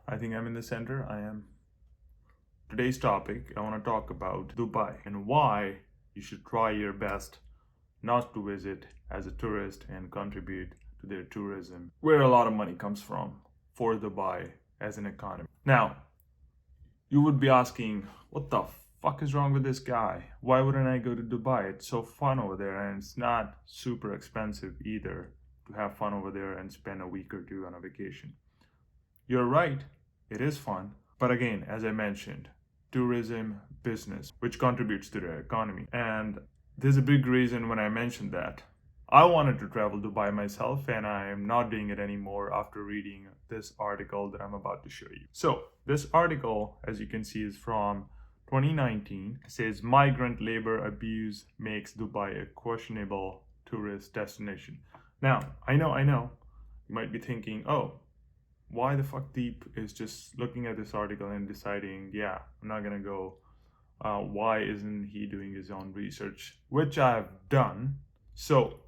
I think I'm in the center. I am. Today's topic, I want to talk about Dubai and why you should try your best not to visit as a tourist and contribute to their tourism, where a lot of money comes from for Dubai as an economy. Now, you would be asking, what the fuck is wrong with this guy? Why wouldn't I go to Dubai? It's so fun over there and it's not super expensive either to have fun over there and spend a week or two on a vacation. You're right, it is fun. But again, as I mentioned, tourism, business, which contributes to the economy. And there's a big reason when I mentioned that. I wanted to travel Dubai myself, and I am not doing it anymore after reading this article that I'm about to show you. So, this article, as you can see, is from 2019. It says migrant labor abuse makes Dubai a questionable tourist destination. Now, I know, you might be thinking, oh, why the fuck Deep is just looking at this article and deciding, yeah, I'm not gonna go. Why isn't he doing his own research, which I've done? So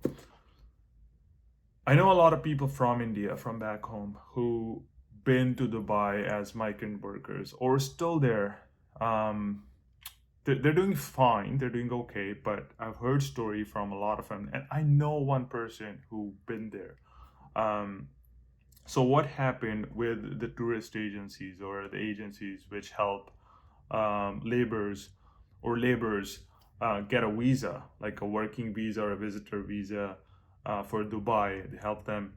I know a lot of people from India, from back home, who been to Dubai as migrant workers or still there. They're doing fine, they're doing okay, but I've heard story from a lot of them, and I know one person who been there. Um, so what happened with the tourist agencies or the agencies which help laborers or laborers get a visa, like a working visa or a visitor visa for Dubai? They help them.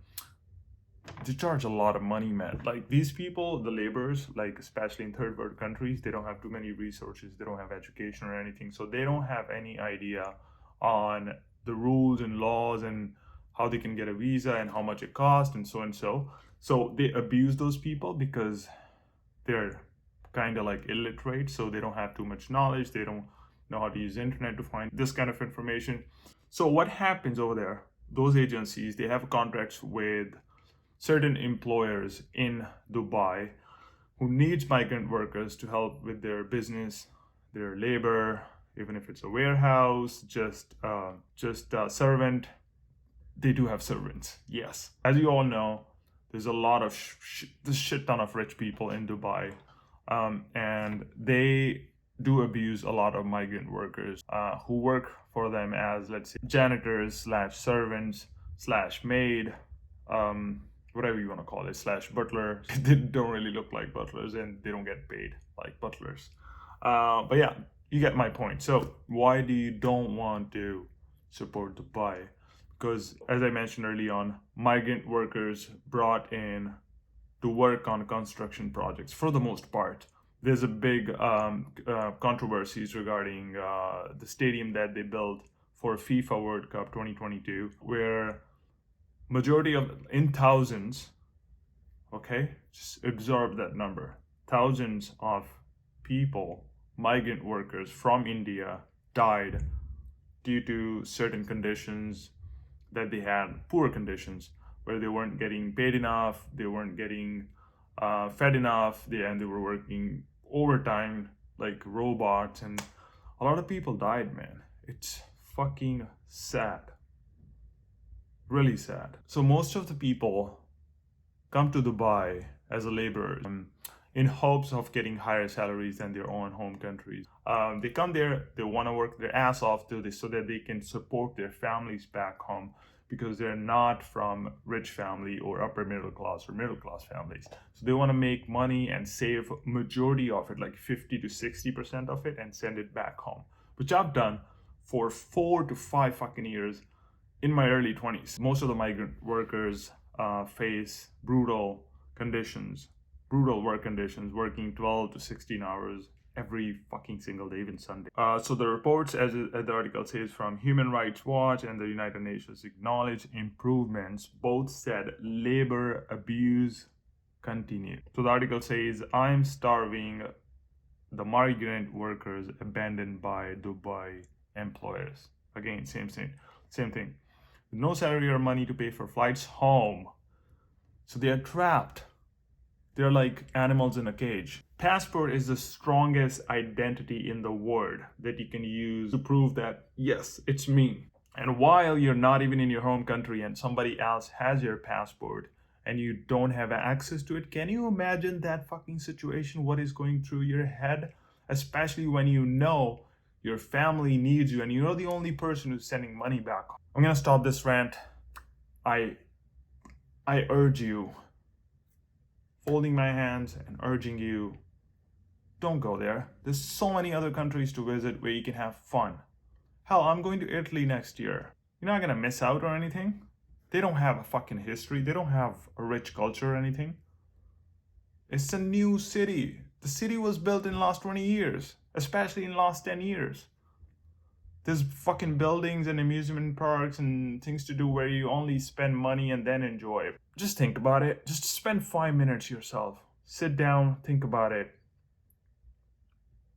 They charge a lot of money, man. Like these people, the laborers, like especially in third world countries, they don't have too many resources. They don't have education or anything, so they don't have any idea on the rules and laws and how they can get a visa and how much it costs and so and so. So they abuse those people because they're kind of like illiterate, so they don't have too much knowledge. They don't know how to use the internet to find this kind of information. So what happens over there, those agencies, they have contracts with certain employers in Dubai who needs migrant workers to help with their business, their labor, even if it's a warehouse, just a servant. They do have servants, yes. As you all know, there's a lot of this shit ton of rich people in Dubai, and they do abuse a lot of migrant workers who work for them as, let's say, janitors slash servants slash maid, whatever you want to call it, slash butler. They don't really look like butlers and they don't get paid like butlers. But yeah, you get my point. So why do you don't want to support Dubai? Because as I mentioned early on, migrant workers brought in to work on construction projects for the most part. There's a big controversies regarding the stadium that they built for FIFA World Cup 2022, where majority of in thousands, okay, just absorb that number, thousands of people, migrant workers from India, died due to certain conditions that they had, poor conditions, where they weren't getting paid enough, they weren't getting fed enough, and they were working overtime like robots, and a lot of people died, man. It's fucking sad, really sad. So most of the people come to Dubai as a laborer in hopes of getting higher salaries than their own home countries. They come there, they want to work their ass off to this so that they can support their families back home, because they're not from rich family or upper middle class or middle class families. So they want to make money and save majority of it, like 50 to 60% of it, and send it back home, which I've done for 4 to 5 fucking years in my early 20s. Most of the migrant workers face brutal conditions, brutal work conditions, working 12 to 16 hours every fucking single day, even Sunday. So the reports, as the article says, from Human Rights Watch and the United Nations acknowledge improvements. Both said labor abuse continued. So the article says, I'm starving the migrant workers abandoned by Dubai employers. Again, same thing. No salary or money to pay for flights home. So they are trapped. They're like animals in a cage. Passport is the strongest identity in the world that you can use to prove that, yes, it's me. And while you're not even in your home country and somebody else has your passport and you don't have access to it, can you imagine that fucking situation? What is going through your head? Especially when you know your family needs you and you're the only person who's sending money back. I'm gonna stop this rant. I urge you, folding my hands and urging you, don't go there. There's so many other countries to visit where you can have fun. Hell, I'm going to Italy next year. You're not gonna miss out on anything. They don't have a fucking history. They don't have a rich culture or anything. It's a new city. The city was built in the last 20 years, especially in the last 10 years. There's fucking buildings and amusement parks and things to do where you only spend money and then enjoy. Just think about it. Just spend 5 minutes yourself. Sit down, think about it.